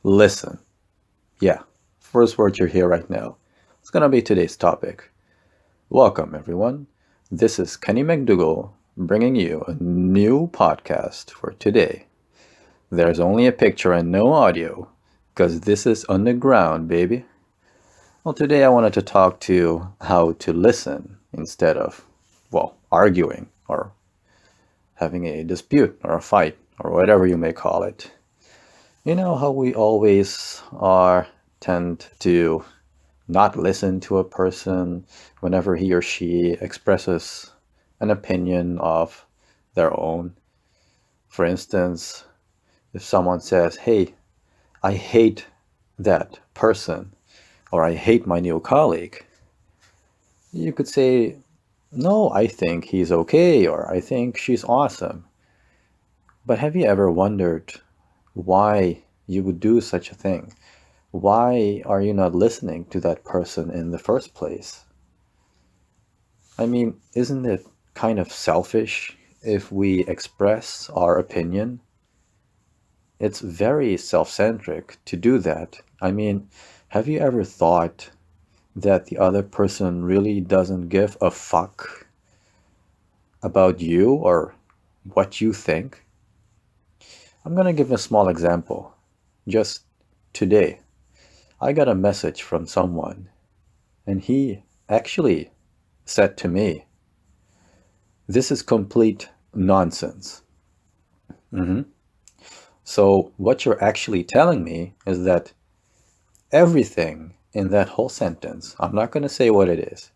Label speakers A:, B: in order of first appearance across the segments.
A: Listen. Yeah, first word you hear right now. It's gonna be today's topic. Welcome, everyone. This is Kenny McDougall bringing you a new podcast for today. There's only a picture and no audio, because this is underground, baby. Well, today I wanted to talk to how to listen instead of, arguing or having a dispute or a fight or whatever you may call it. You know how we always are tend to not listen to a person whenever he or she expresses an opinion of their own. For instance, if someone says, "Hey, I hate that person," or "I hate my new colleague," you could say, "No, I think he's okay," or "I think she's awesome." But have you ever wondered why you would do such a thing? Why are you not listening to that person in the first place? I mean, isn't it kind of selfish if we express our opinion? It's very self-centric to do that. I mean, have you ever thought that the other person really doesn't give a fuck about you or what you think? I'm gonna give a small example. Just today, I got a message from someone, and he actually said to me, "This is complete nonsense." Mhm. So, what you're actually telling me is that everything in that whole sentence, I'm not going to say what it is,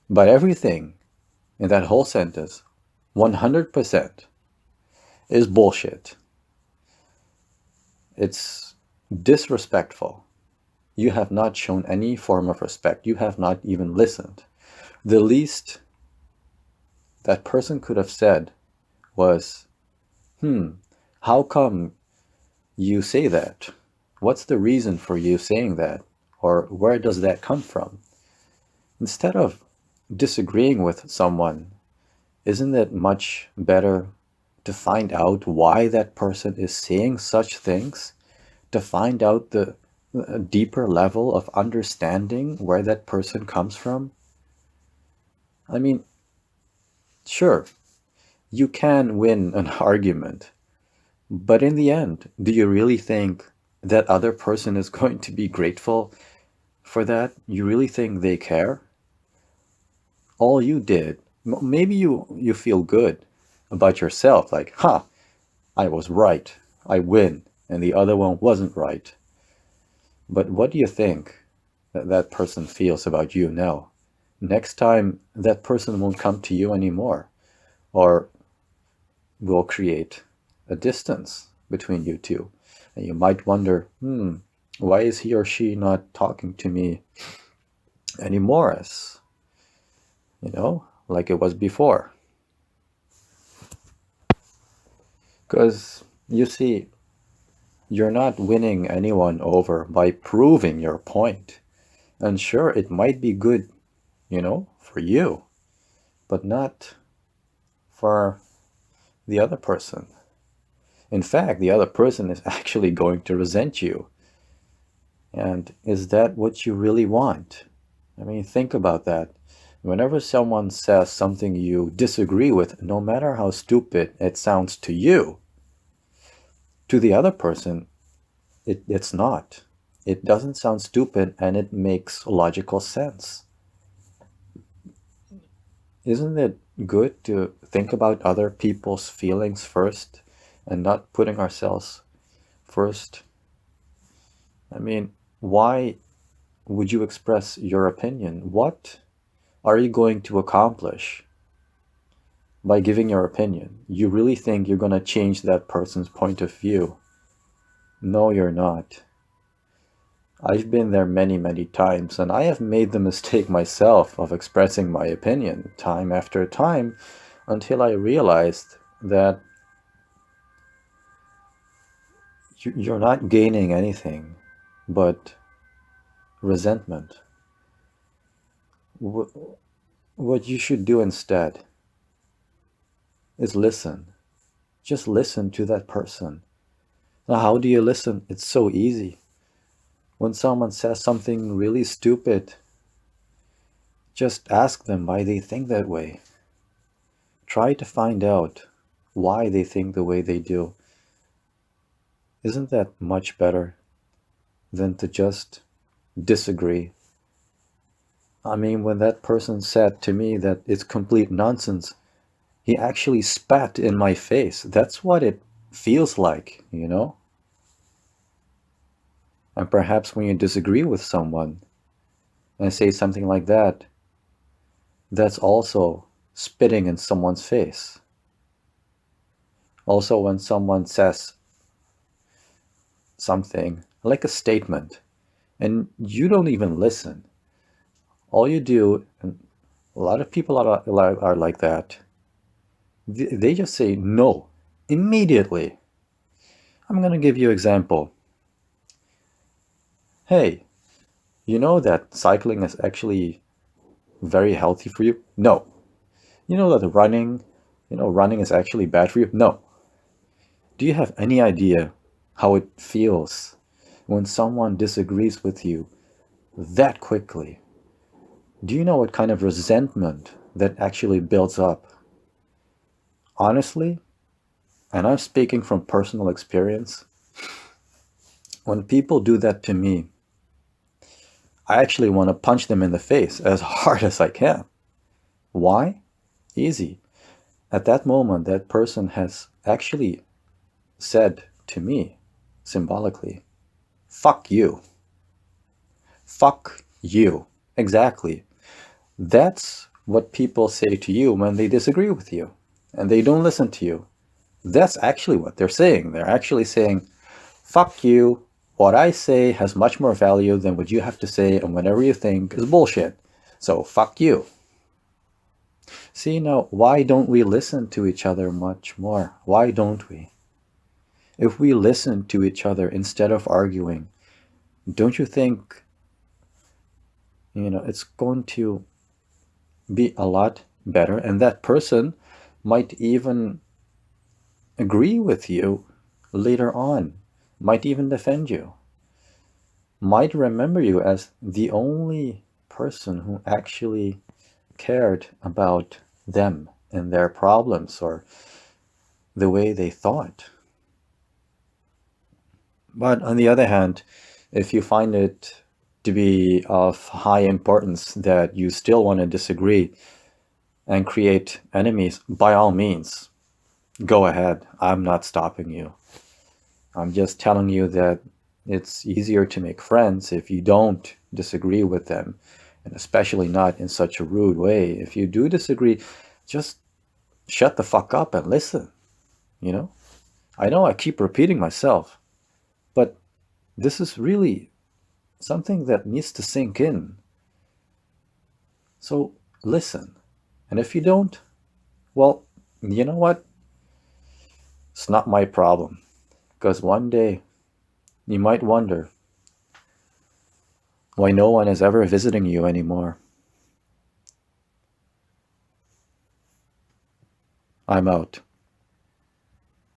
A: but everything in that whole sentence, 100% is bullshit. It's disrespectful. You have not shown any form of respect. You have not even listened. The least that person could have said was, how come you say that? What's the reason for you saying that? Or where does that come from? Instead of disagreeing with someone, isn't it much better to find out why that person is saying such things? To find out the deeper level of understanding where that person comes from? I mean, sure, you can win an argument, but in the end, do you really think that other person is going to be grateful for that? You really think they care? All you did, maybe you feel good about yourself, like, I was right, I win, and the other one wasn't right. But what do you think that that person feels about you now? Next time, that person won't come to you anymore, or will create a distance between you two. And you might wonder, why is he or she not talking to me anymore as, like it was before? Because you see, you're not winning anyone over by proving your point. And sure, it might be good, for you, but not for the other person. In fact, the other person is actually going to resent you. And is that what you really want? I mean, think about that. Whenever someone says something you disagree with, no matter how stupid it sounds to you, to the other person, it's not. It doesn't sound stupid and it makes logical sense. Isn't it good to think about other people's feelings first and not putting ourselves first? I mean, why would you express your opinion? What are you going to accomplish by giving your opinion? You really think you're going to change that person's point of view? No, you're not. I've been there many, many times, and I have made the mistake myself of expressing my opinion time after time until I realized that you're not gaining anything but resentment. What you should do instead is listen. Just listen to that person. Now, how do you listen? It's so easy. When someone says something really stupid, just ask them why they think that way. Try to find out why they think the way they do. Isn't that much better than to just disagree? I mean, when that person said to me that it's complete nonsense, he actually spat in my face. That's what it feels like, you know? And perhaps when you disagree with someone and say something like that, that's also spitting in someone's face. Also, when someone says something like a statement and you don't even listen, all you do, and a lot of people are like that, they just say no immediately. I'm going to give you an example. Hey, you know that cycling is actually very healthy for you? No. You know that running is actually bad for you? No. Do you have any idea how it feels when someone disagrees with you that quickly? Do you know what kind of resentment that actually builds up? Honestly, and I'm speaking from personal experience, when people do that to me, I actually want to punch them in the face as hard as I can. Why? Easy. At that moment, that person has actually said to me, symbolically, fuck you. Fuck you. Exactly. That's what people say to you when they disagree with you and they don't listen to you. That's actually what they're saying. They're actually saying, fuck you. What I say has much more value than what you have to say, and whatever you think is bullshit. So fuck you. See, now, why don't we listen to each other much more? Why don't we? If we listen to each other instead of arguing, don't you think, it's going to be a lot better? And that person might even agree with you later on, might even defend you, might remember you as the only person who actually cared about them and their problems or the way they thought. But on the other hand, if you find it to be of high importance that you still want to disagree and create enemies, by all means, go ahead. I'm not stopping you. I'm just telling you that it's easier to make friends if you don't disagree with them, and especially not in such a rude way. If you do disagree, just shut the fuck up and listen, you know? I know I keep repeating myself, but this is really something that needs to sink in. So listen. And if you don't, well, you know what? It's not my problem. Because one day you might wonder why no one is ever visiting you anymore. I'm out.